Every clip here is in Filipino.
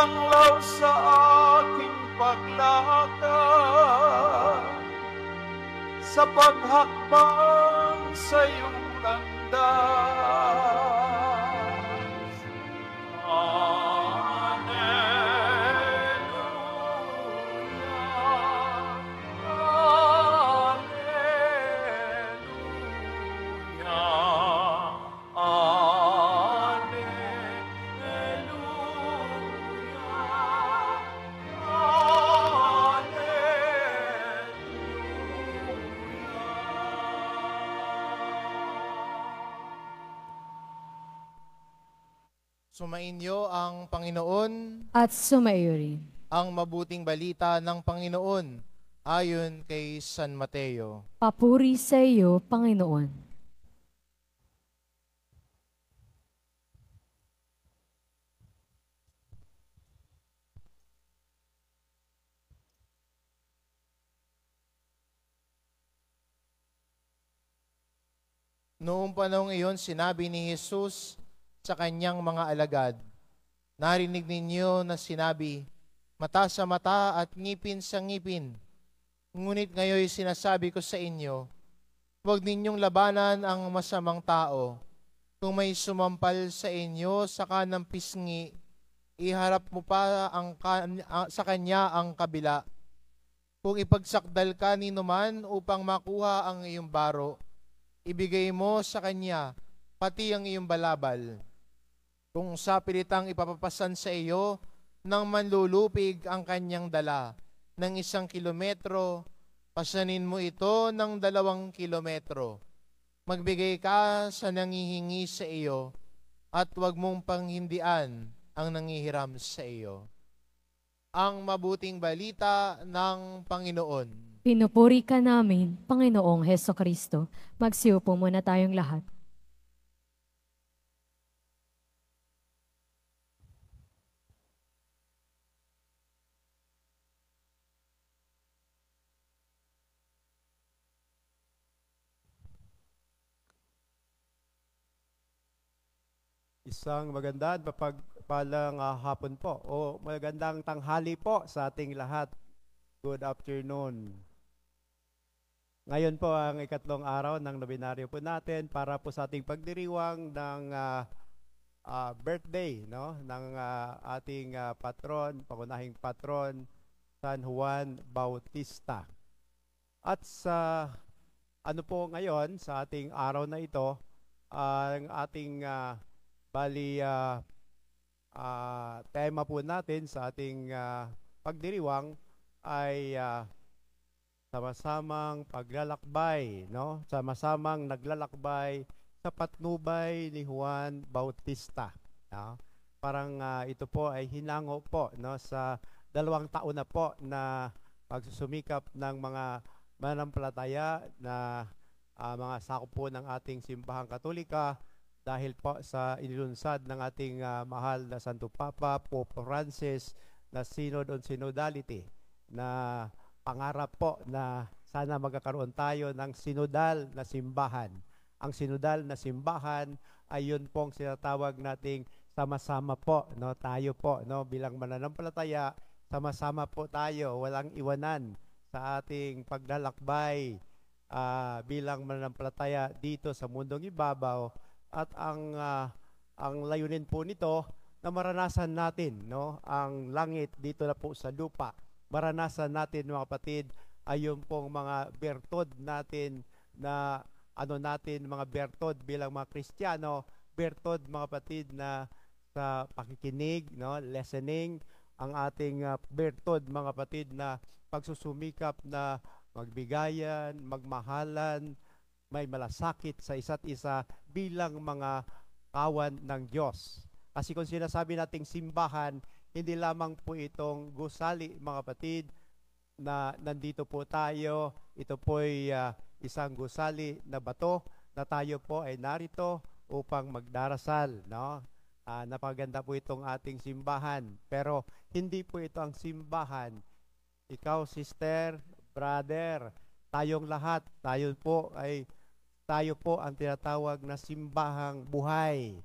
sanglaw sa aking paglakad, sa paghakbang sa iyong landas. Sumainyo ang Panginoon at sumaiyo rin ang mabuting balita ng Panginoon ayon kay San Mateo. Papuri sa iyo, Panginoon. Noong panahong iyon, sinabi ni Jesus sa kanyang mga alagad, narinig ninyo na sinabi, mata sa mata at ngipin sa ngipin. Ngunit ngayon sinasabi ko sa inyo, huwag ninyong labanan ang masamang tao. Kung may sumampal sa inyo sa kanang pisngi, iharap mo pa sa kanya ang kabila. Kung ipagsakdal ka ni numan upang makuha ang iyong baro, ibigay mo sa kanya pati ang iyong balabal. Kung sa pilitang ipapapasan sa iyo ng manlulupig ang kanyang dala ng 1 kilometro, pasanin mo ito ng 2 kilometro. Magbigay ka sa nangihingi sa iyo at huwag mong panghindian ang nangihiram sa iyo. Ang mabuting balita ng Panginoon. Pinupuri ka namin, Panginoong Hesukristo. Magsiupo muna tayong lahat. Isang magandang mapagpalang hapon po o magandang tanghali po sa ating lahat. Good afternoon. Ngayon po ang ikatlong araw ng nobinaryo po natin para po sa ating pagdiriwang ng birthday ng ating patron, pangunahing patron, San Juan Bautista. At sa ngayon sa ating araw na ito, ang ating tema po natin sa ating pagdiriwang ay sama-samang paglalakbay, sama-samang naglalakbay sa patnubay ni Juan Bautista. Parang ito po ay hinango po sa 2 taon na po na pagsusumikap ng mga manampalataya na mga sakop po ng ating simbahang Katolika dahil po sa inilunsad ng ating mahal na Santo Papa, Pope Francis, na Synod on Synodality, na pangarap po na sana magkakaroon tayo ng sinodal na simbahan. Ang sinodal na simbahan ay yun pong sinatawag nating sama-sama po, tayo po, bilang mananampalataya, sama-sama po tayo, walang iwanan sa ating paglalakbay bilang mananampalataya dito sa mundong ibabaw. At ang layunin po nito na maranasan natin ang langit dito na po sa lupa. Maranasan natin mga kapatid ay yung pong mga bertod natin na mga bertod bilang mga Kristiyano, bertod mga kapatid na sa pakikinig, listening, ang ating bertod mga kapatid na pagsusumikap na magbigayan, magmahalan, may malasakit sa isa't isa bilang mga kawan ng Diyos. Kasi kung sinasabi nating simbahan, hindi lamang po itong gusali mga kapatid na nandito po tayo, ito po ay isang gusali na bato na tayo po ay narito upang magdarasal. Napaganda po itong ating simbahan, pero hindi po ito ang simbahan. Ikaw, sister, brother, tayong lahat, tayo po ang tinatawag na simbahang buhay.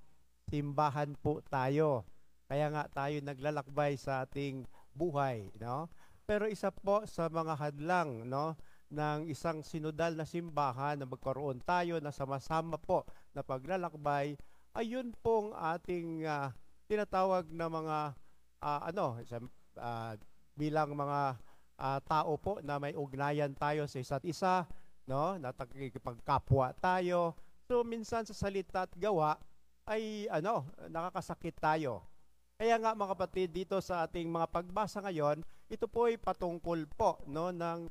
Simbahan po tayo. Kaya nga tayo naglalakbay sa ating buhay, no? Pero isa po sa mga hadlang, no, ng isang sinodal na simbahan na magkaroon tayo na sama-sama po na paglalakbay, ayun pong ating tinatawag na mga bilang mga tao po na may ugnayan tayo sa isa't isa, no? Nakikipagkapwa tayo. So minsan sa salita at gawa ay nakakasakit tayo. Kaya nga mga kapatid, dito sa ating mga pagbasa ngayon, ito po ay patungkol po, no, ng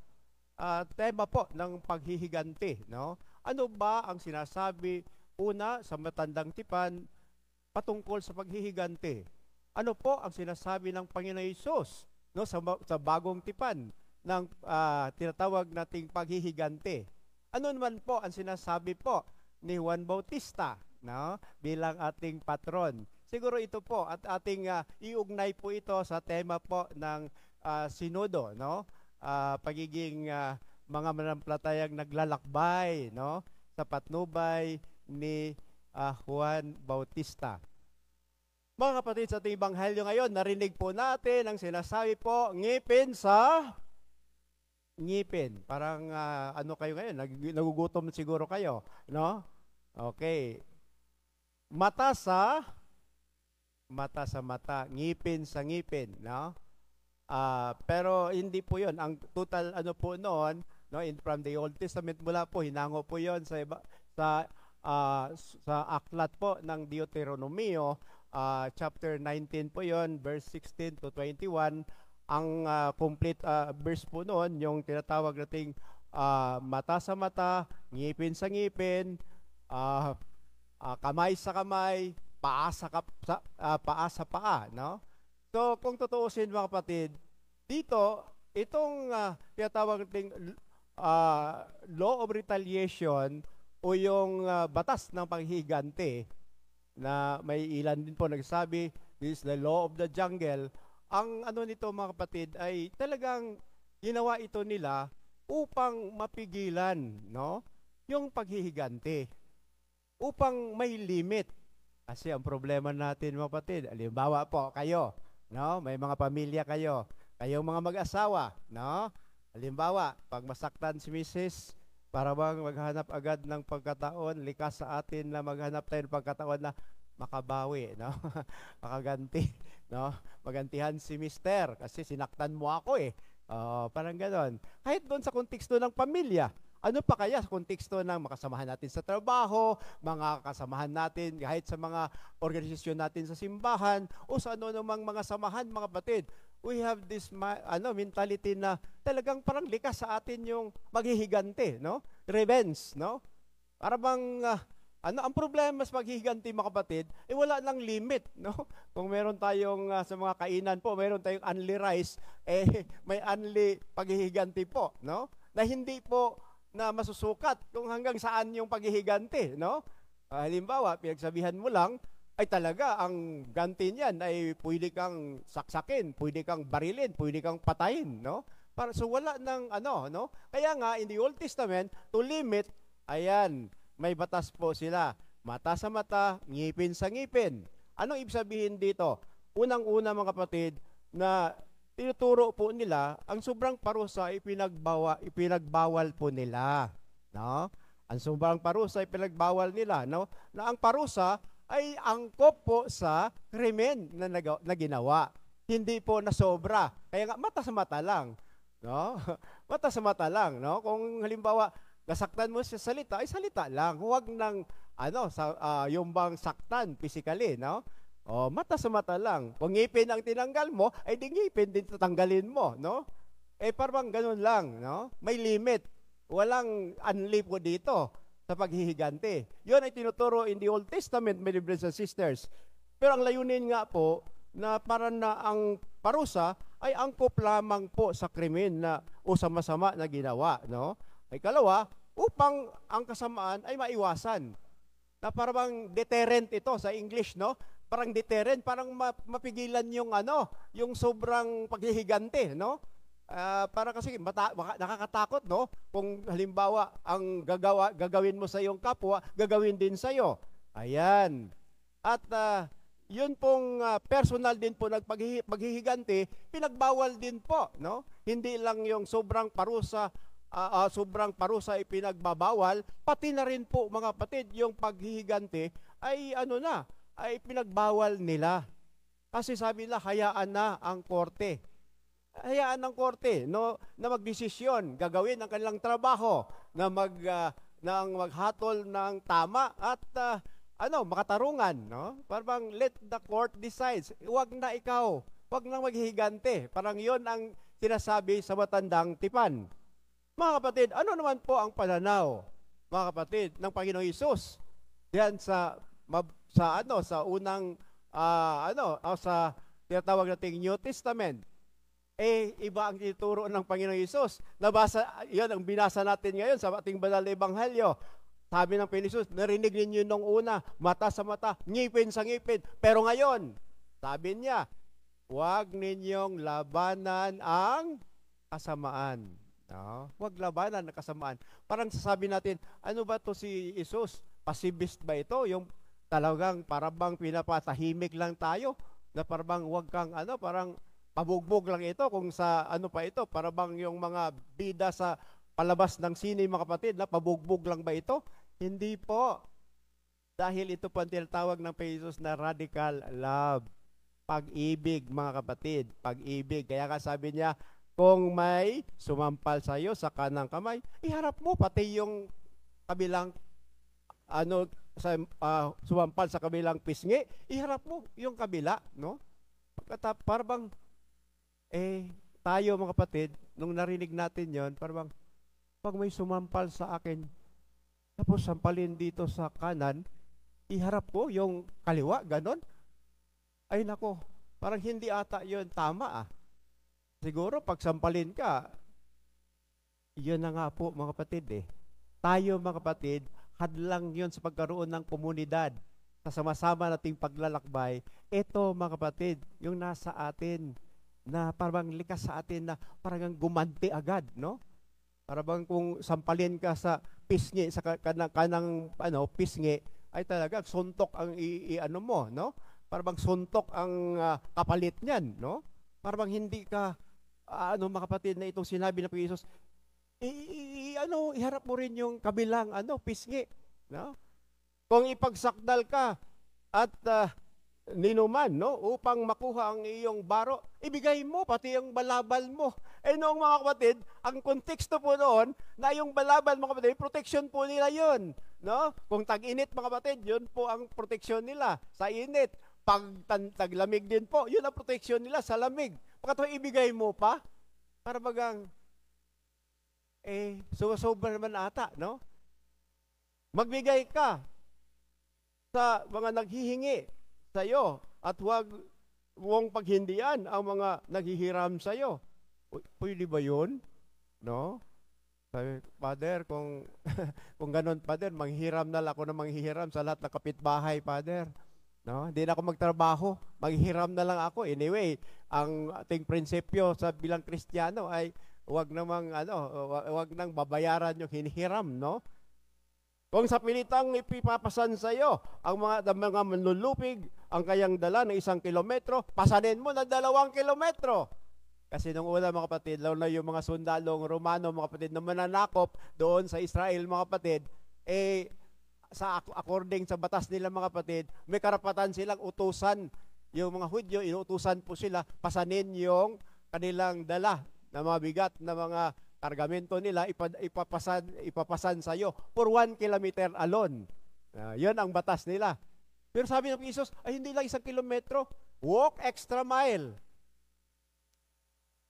tema po ng paghihiganti, no? Ano ba ang sinasabi una sa Matandang Tipan patungkol sa paghihiganti? Ano po ang sinasabi ng Panginoon Hesus, no, sa Bagong Tipan ng tinatawag nating paghihiganti? Ano naman po ang sinasabi po ni Juan Bautista, no, bilang ating patron? Siguro ito po at ating iugnay po ito sa tema po ng sinodo, no? Pagiging mga manampalatayang naglalakbay, no, sa patnubay ni Juan Bautista. Mga kapatid, sa ating Ebanghelyo ngayon, narinig po natin ang sinasabi po, ngipin sa ngipin. Parang kayo ngayon, nagugutom siguro kayo, no? Okay. Mata sa mata, ngipin sa ngipin, no? Pero hindi po 'yon. Ang total po noon, no, from the Old Testament mula po hinango po 'yon sa aklat po ng Deuteronomio, chapter 19 po 'yon, verse 16 to 21. Ang complete verse po noon, yung tinatawag nating mata sa mata, ngipin sa ngipin, kamay sa kamay, paa sa paa, no? So, kung tutuusin mga kapatid, dito, itong tinatawag nating law of retaliation o yung batas ng paghihiganti na may ilan din po nagsabi, this is the law of the jungle. Ang nito mga kapatid ay talagang ginawa ito nila upang mapigilan, no, yung paghihiganti, upang may limit. Kasi ang problema natin mga kapatid, halimbawa po kayo, no, may mga pamilya kayo, kayong mga mag-asawa, no? Halimbawa, pag masaktan si Mrs., para bang maghanap agad ng pagkataon, likas sa atin na maghanap tayo ng pagkataon na makabawi, no? Makaganti, no? Magantihan si Mister kasi sinaktan mo ako eh. Parang ganon. Kahit doon sa konteksto ng pamilya, ano pa kaya sa konteksto ng makasamahan natin sa trabaho, mga kasamahan natin kahit sa mga organisasyon natin sa simbahan, o sa namang mga samahan, mga kapatid. We have this mentality na talagang parang likas sa atin yung maghihiganti, no? Revenge, no? Para bang ang problema sa paghihiganti, mga kapatid, wala nang limit, no? Kung meron tayong sa mga kainan po, meron tayong unli rice, may unli paghihiganti po, no? Na hindi po na masusukat kung hanggang saan yung paghihiganti, no? Halimbawa, pinagsabihan mo lang, ay talaga, ang ganti niyan ay pwede kang saksakin, pwede kang barilin, pwede kang patayin, no? So wala ng no? Kaya nga, in the Old Testament, to limit, ayan, may batas po sila. Mata sa mata, ngipin sa ngipin. Anong ibig sabihin dito? Unang-una, mga kapatid, na tinuturo po nila, ang sobrang parusa ipinagbawal po nila, no? Ang sobrang parusa ipinagbawal nila, no? Na ang parusa ay angkop po sa krimen na ginawa. Hindi po na sobra. Kaya nga mata sa mata lang, no? Mata sa mata lang, no? Kung halimbawa nasaktan mo sa salita, ay salita lang. Huwag nang yung bang saktan physically, no? Mata sa mata lang. Kung ngipin ang tinanggal mo, ay di ngipin din tatanggalin mo, no? Parang ganun lang, no? May limit. Walang unli po dito sa paghihiganti. Yun ay tinuturo in the Old Testament, my brothers and sisters. Pero ang layunin nga po, na para na ang parusa ay angkop lamang po sa krimen o sa masama na ginawa, no? Ikalawa, upang ang kasamaan ay maiwasan. Na parang deterrent ito sa English, no? Parang deterrent, parang mapigilan yung yung sobrang paghihiganti, no? Para kasi nakakatakot, no? Kung halimbawa ang gagawin mo sa iyong kapwa, gagawin din sa iyo. Ayan. At yun pong personal din po paghihiganti, pinagbawal din po, no? Hindi lang yung sobrang parusa ipinagbabawal, pati na rin po mga kapatid, yung paghihiganti ay ay pinagbawal nila. Kasi sabi nila, hayaan na ang korte. Hayaan ng korte, no, na magdesisyon, gagawin ang kanilang trabaho, na maghatol ng tama at makatarungan, no? Parang let the court decides. Huwag na ikaw, huwag na maghihigante. Parang 'yon ang sinasabi sa Matandang Tipan. Mga kapatid, ano naman po ang pananaw, mga kapatid, ng Panginoong Hesus diyan sa unang sa tinatawag nating New Testament? Iba ang tinuturo ng Panginoong Hesus. Yan ang binasa natin ngayon sa ating banal na ebanghelyo. Sabi ng Panginoong Hesus, narinig ninyo nung una, mata sa mata, ngipin sa ngipin. Pero ngayon, sabi niya, huwag ninyong labanan ang kasamaan. No? Huwag labanan ang kasamaan. Parang sasabi natin, ano ba to si Hesus? Pasibist ba ito? Yung talagang parang pinapatahimik lang tayo? Na parang huwag kang parang pabugbog lang ito kung sa ito? Parang yung mga bida sa palabas ng sine, mga kapatid, na pabugbog lang ba ito? Hindi po. Dahil ito po ang tinatawag ng Hesus na radical love. Pag-ibig, mga kapatid. Pag-ibig. Kaya nga sabi niya, kung may sumampal sa iyo sa kanang kamay, iharap mo pati yung kabilang sumampal sa kabilang pisngi, iharap mo yung kabila, no? Parang tayo, mga kapatid, nung narinig natin 'yon, parang pag may sumampal sa akin, tapos sampalin dito sa kanan, iharap ko yung kaliwa, ganon. Ay nako, parang hindi ata 'yon tama . Siguro pag sampalin ka, yun na nga po, mga kapatid . Tayo, mga kapatid, hadlang yun sa pagkaroon ng komunidad, sa sama-sama nating paglalakbay. Ito, mga kapatid, yung nasa atin, na parang likas sa atin na parang gumanti agad, no? Parang kung sampalin ka sa pisngi, sa kanang pisngi, ay talaga suntok ang mo, no? Parang suntok ang kapalit niyan, no? Parang hindi ka mga kapatid, na itong sinabi ng Panginoon Hesus, iharap mo rin yung kabilang pisngi, no? Kung ipagsakdal ka at ninuman, no, upang makuha ang iyong baro, ibigay mo pati yung balabal mo. Noong, mga kapatid, ang konteksto po noon na yung balabal, mga kapatid, protection po nila yun, no? Kung tag-init, mga kapatid, yun po ang proteksyon nila sa init. Pag taglamig din po, yun ang proteksyon nila sa lamig. Pagkatapos ibigay mo pa, para bagang sobra naman ata, no? Magbigay ka sa mga naghihingi sa iyo at huwag mong paghindian ang mga naghihiram sa iyo. Pwede ba yun? No? Sabi, Father, kung ganun, Father, manghihiram na lang ako na manghihiram sa lahat ng kapitbahay, Father. No? Hindi na ako magtrabaho, maghihiram na lang ako. Anyway, ang ating prinsipyo sa bilang Kristiyano ay huwag nang babayaran yung hinihiram, no? Kung sa pilitang ipipapasan sa iyo ang mga manlulupig ang kayang dala ng 1 kilometro, pasanin mo ng 2 kilometro. Kasi nung una, mga kapatid, lalo na yung mga sundalong Romano, mga kapatid, na mananakop doon sa Israel, mga kapatid, according sa batas nila, mga kapatid, may karapatan silang utusan. Yung mga Hudyo, inuutusan po sila, pasanin yung kanilang dala na mga bigat na mga kargamento nila, ipapasan sa iyo for 1 kilometer alone. Yun ang batas nila. Pero sabi ng Panginoon, ay hindi lang 1 kilometro, walk extra mile.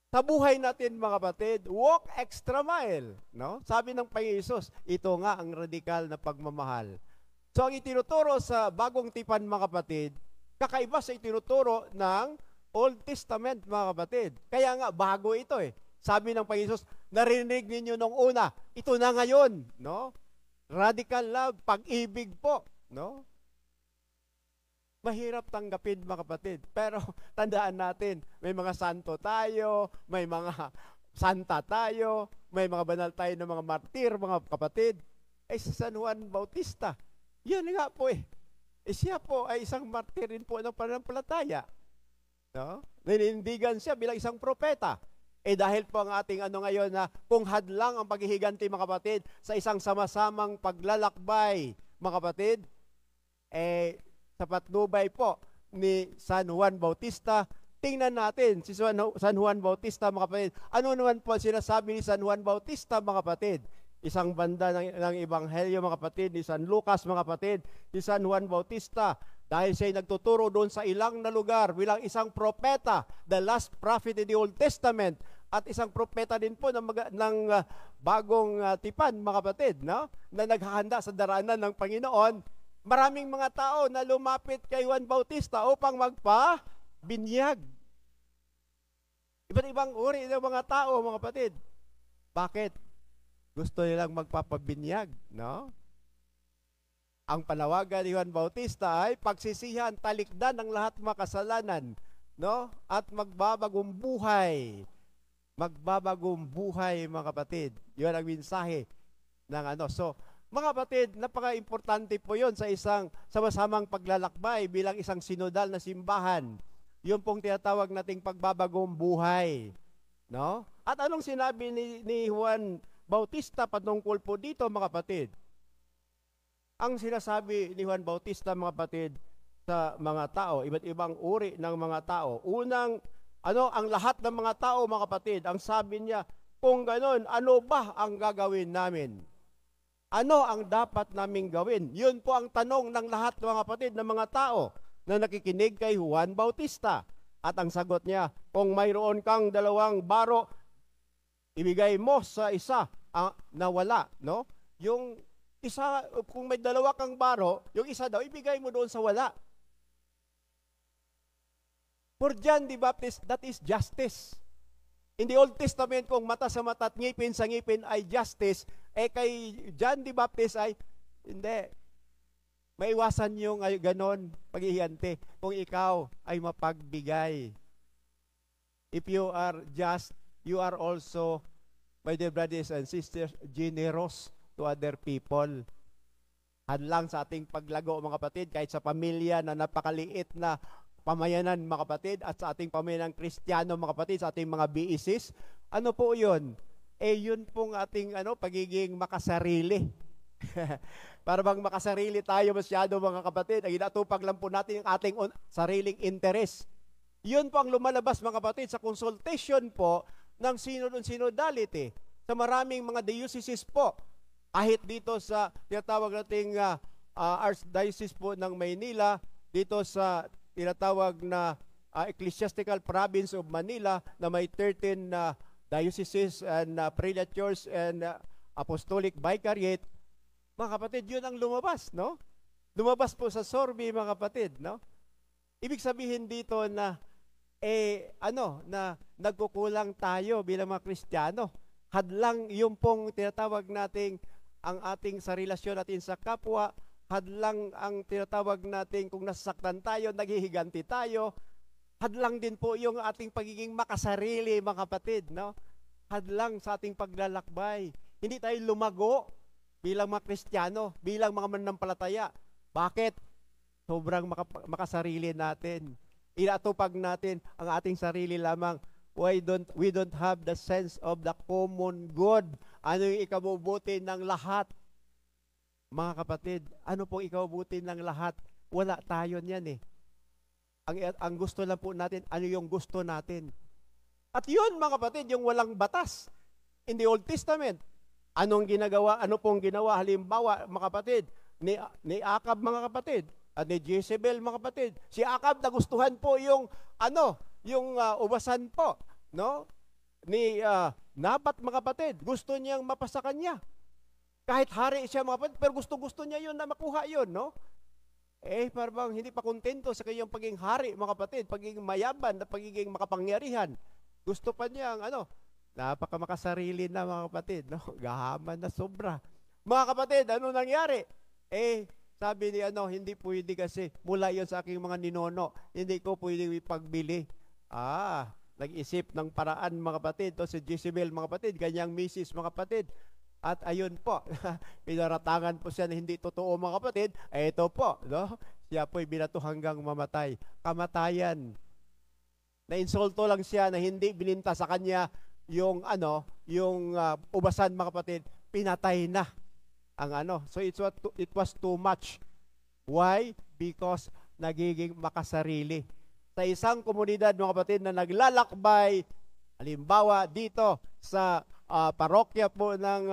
Sa buhay natin, mga kapatid, walk extra mile. No? Sabi ng Panginoon, ito nga ang radikal na pagmamahal. So ang itinuturo sa Bagong Tipan, mga kapatid, kakaiba sa itinuturo ng Old Testament, mga kapatid. Kaya nga, bago ito . Sabi ng Panginoon, narinig ninyo nung una, ito na ngayon, no? Radical love, pag-ibig po, no? Mahirap tanggapin, mga kapatid. Pero tandaan natin, may mga santo tayo, may mga santa tayo, may mga banal tayo ng mga martir, mga kapatid. Sa San Juan Bautista, yan nga po . siya po ay isang martir rin po ng pananampalataya. No? Ninindigan siya bilang isang propeta. Dahil po ang ating ngayon na kung hadlang ang paghihiganti mga kapatid sa isang sama-samang paglalakbay mga kapatid, sa patnubay po ni San Juan Bautista, tingnan natin si San Juan Bautista mga kapatid. Ano naman po sinasabi ni San Juan Bautista mga kapatid? Isang banda ng Ebanghelyo mga kapatid, ni San Lucas mga kapatid, si San Juan Bautista, dahil siya'y nagtuturo doon sa ilang na lugar bilang isang propeta, the last prophet in the Old Testament, at isang propeta din po ng bagong tipan mga kapatid, no? Na naghahanda sa daraanan ng Panginoon. Maraming mga tao na lumapit kay Juan Bautista upang magpabinyag. Iba't ibang uri ng mga tao mga kapatid. Bakit? Gusto nilang magpapabinyag, no? Ang panawagan ni Juan Bautista ay pagsisihan, talikdan ng lahat ng makasalanan, no? At magbabagong buhay. Magbabagong buhay, mga kapatid. Yun ang mensahe ng So, mga kapatid, napaka-importante po yun sa isang sama-samang paglalakbay bilang isang sinodal na simbahan. Yun pong tinatawag nating pagbabagong buhay, no? At anong sinabi ni Juan Bautista patungkol po dito, mga kapatid? Ang sinasabi ni Juan Bautista, mga kapatid, sa mga tao, iba't ibang uri ng mga tao. Unang, ang lahat ng mga tao, mga kapatid, ang sabi niya, kung ganon, ano ba ang gagawin namin? Ano ang dapat naming gawin? Yun po ang tanong ng lahat ng mga kapatid, ng mga tao na nakikinig kay Juan Bautista. At ang sagot niya, kung mayroon kang 2 baro, ibigay mo sa isa na wala, no? Yung isa, kung may 2 kang baro, yung isa daw, ibigay mo doon sa wala. For John the Baptist, that is justice. In the Old Testament, kung mata sa mata at ngipin sa ngipin ay justice, kay John the Baptist ay, hindi. Maiwasan yung ganon, paghihiganti, kung ikaw ay mapagbigay. If you are just, you are also, my dear brothers and sisters, generous to other people. Hadlang sa ating paglago, mga kapatid, kahit sa pamilya na napakaliit na pamayanan, mga kapatid, at sa ating pamayanan Kristiyano, mga kapatid, sa ating mga BECs, ano po yun? Yun pong ating pagiging makasarili. Para bang makasarili tayo masyado, mga kapatid, ay inatupag lang po natin ang ating sariling interes. Yun po ang lumalabas, mga kapatid, sa consultation po ng synodality sa maraming mga dioceses po. Kahit dito sa tinatawag nating Archdiocese po ng Maynila, dito sa tinatawag na Ecclesiastical Province of Manila na may 13 dioceses and prelatures and apostolic vicariate, mga kapatid, yun ang lumabas, no? Lumabas po sa Sorbi, mga kapatid, no? Ibig sabihin dito na na nagkukulang tayo bilang mga Kristiyano. Hadlang yung pong tinatawag nating ang ating sa relasyon natin sa kapwa, hadlang ang tinatawag natin kung nasasaktan tayo, naghihiganti tayo, hadlang din po yung ating pagiging makasarili, mga kapatid, no? Hadlang sa ating paglalakbay. Hindi tayo lumago bilang mga Kristiyano, bilang mga mananampalataya. Bakit? Sobrang makasarili natin. Inatupag natin ang ating sarili lamang. We don't have the sense of the common good. Ano yung ikabubuti ng lahat? Mga kapatid, ano pong ikabubuti ng lahat? Wala tayo niyan eh. Ang gusto lang po natin, ano yung gusto natin. At yun, mga kapatid, yung walang batas. In the Old Testament, ano pong ginawa? Halimbawa, mga kapatid, ni Akab, mga kapatid, at ni Jezebel, mga kapatid. Si Akab, nagustuhan po yung ubasan po, no? Ni Nabat, mga kapatid. Gusto niyang mapasa kanya. Kahit hari siya, mga kapatid, pero gusto niya yun na makuha yun, no? Parang hindi pa kontento sa kanyang pagiging hari, mga kapatid, pagiging mayaman, pagiging makapangyarihan. Gusto pa niya napakamakasarili na, mga kapatid, no? Gahaman na sobra. Mga kapatid, ano nangyari? Sabi ni hindi pwede kasi mula yon sa aking mga ninono, hindi ko pwede ipagbili. Nag-isip ng paraan, mga kapatid. To si Jezebel, mga kapatid, ganyang misis, mga kapatid. At ayun po, pinaratangan po siya na hindi totoo, mga kapatid. Ito po, no? Siya po'y binato hanggang mamatay. Kamatayan. Na-insulto lang siya na hindi bininta sa kanya yung ubasan, mga kapatid, pinatay na ang So it was too much. Why? Because nagiging makasarili. Sa isang komunidad, mga kapatid, na naglalakbay, halimbawa dito sa parokya po ng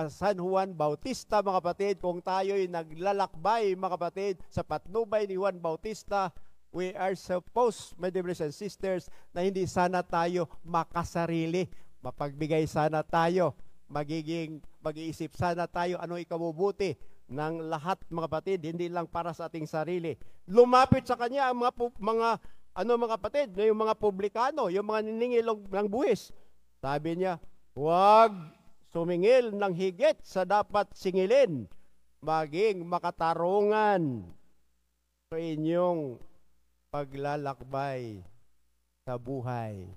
San Juan Bautista, mga kapatid, kung tayo'y naglalakbay, mga kapatid, sa patnubay ni Juan Bautista, we are supposed, my brothers and sisters, na hindi sana tayo makasarili. Mapagbigay sana tayo. Mag-iisip sana tayo anong ikabubuti ng lahat, mga kapatid, hindi lang para sa ating sarili. Lumapit sa kanya ang mga kapatid, yung mga publikano, yung mga niningil ng buwis. Sabi niya, huwag sumingil ng higit sa dapat singilin, maging makatarungan sa inyong paglalakbay sa buhay.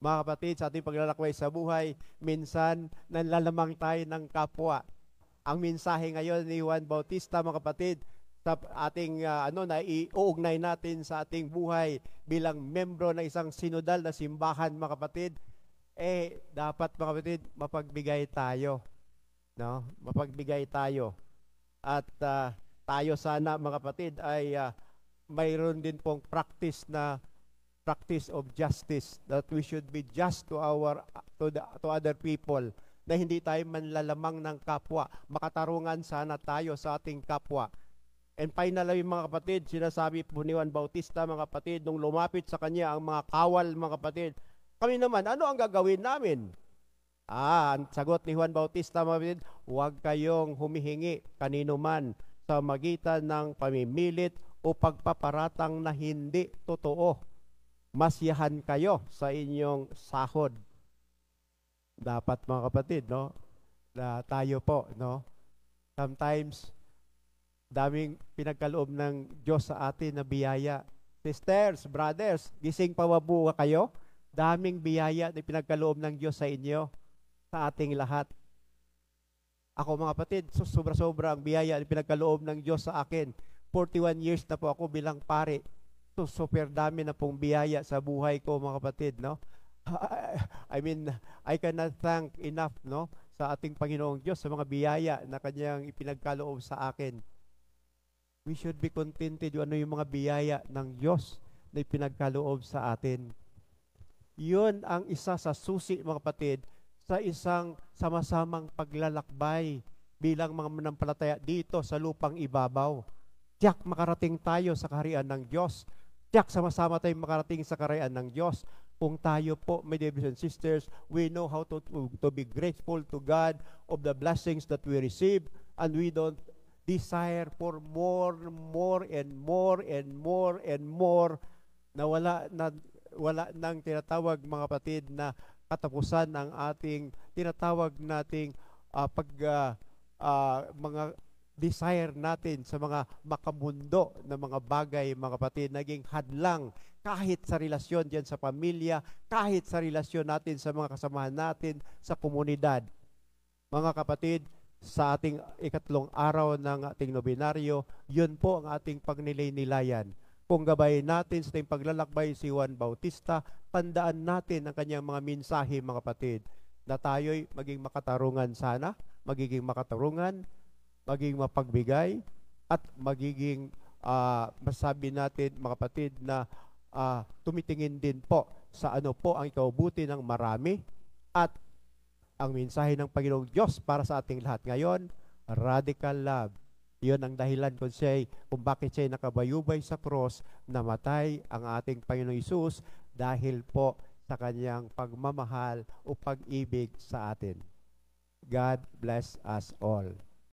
Mga kapatid, sa ating paglalakbay sa buhay, minsan nanlalamang tayo ng kapwa. Ang mensahe ngayon ni Juan Bautista, mga kapatid, sa ating na iuugnay natin sa ating buhay bilang membro ng isang sinodal na simbahan, mga kapatid, dapat, mga kapatid, mapagbigay tayo. No? Mapagbigay tayo. At tayo sana, mga kapatid, ay mayroon din pong practice of justice, that we should be just to other people, na hindi tayo manlalamang ng kapwa. Makatarungan sana tayo sa ating kapwa. And finally, mga kapatid, sinasabi po ni Juan Bautista, mga kapatid, nung lumapit sa kanya ang mga kawal, mga kapatid, kami naman, ano ang gagawin namin? Ang sagot ni Juan Bautista, mga kapatid, huwag kayong humihingi kanino man sa magitan ng pamimilit o pagpaparatang na hindi totoo. Masyahan kayo sa inyong sahod. Dapat, mga kapatid, no? Na tayo po, no? Sometimes, daming pinagkaloob ng Diyos sa atin na biyaya. Sisters, brothers, gising pawabuka kayo. Daming biyaya na pinagkaloob ng Diyos sa inyo, sa ating lahat. Ako, mga kapatid, sobra-sobra ang biyaya na pinagkaloob ng Diyos sa akin. 41 years na po ako bilang pare. So, super dami na pong biyaya sa buhay ko, mga kapatid, no? I mean, I cannot thank enough, no, sa ating Panginoong Diyos sa mga biyaya na Kanyang ipinagkaloob sa akin. We should be contented yung mga biyaya ng Diyos na ipinagkaloob sa atin. Yun ang isa sa susi, mga kapatid, sa isang sama-samang paglalakbay bilang mga manampalataya dito sa lupang ibabaw. Tiyak makarating tayo sa kaharian ng Diyos. Tiyak sama-sama tayong makarating sa kaharian ng Diyos. Kung tayo po, my brothers and sisters, we know how to be grateful to God of the blessings that we receive, and we don't desire for more and more and more and more, na wala nang tinatawag, mga kapatid, na katapusan ng ating tinatawag nating mga desire natin sa mga makamundo na mga bagay, mga kapatid, naging hadlang kahit sa relasyon diyan sa pamilya, kahit sa relasyon natin sa mga kasamahan natin sa komunidad. Mga kapatid, sa ating ikatlong araw ng ating nobinaryo, yun po ang ating pagnilay-nilayan. Kung gabayin natin sa ating paglalakbay si Juan Bautista, tandaan natin ang kanyang mga mensahe, mga kapatid, na tayo'y maging makatarungan sana, magiging makatarungan, maging mapagbigay, at magiging masabi natin, mga kapatid, na tumitingin din po sa ano po ang ikabubuti ng marami, at ang mensahe ng Panginoong Diyos para sa ating lahat ngayon, radical love. Iyon ang dahilan kung bakit siya nakabayubay sa cross, namatay ang ating Panginoong Hesus dahil po sa kanyang pagmamahal o pag-ibig sa atin. God bless us all.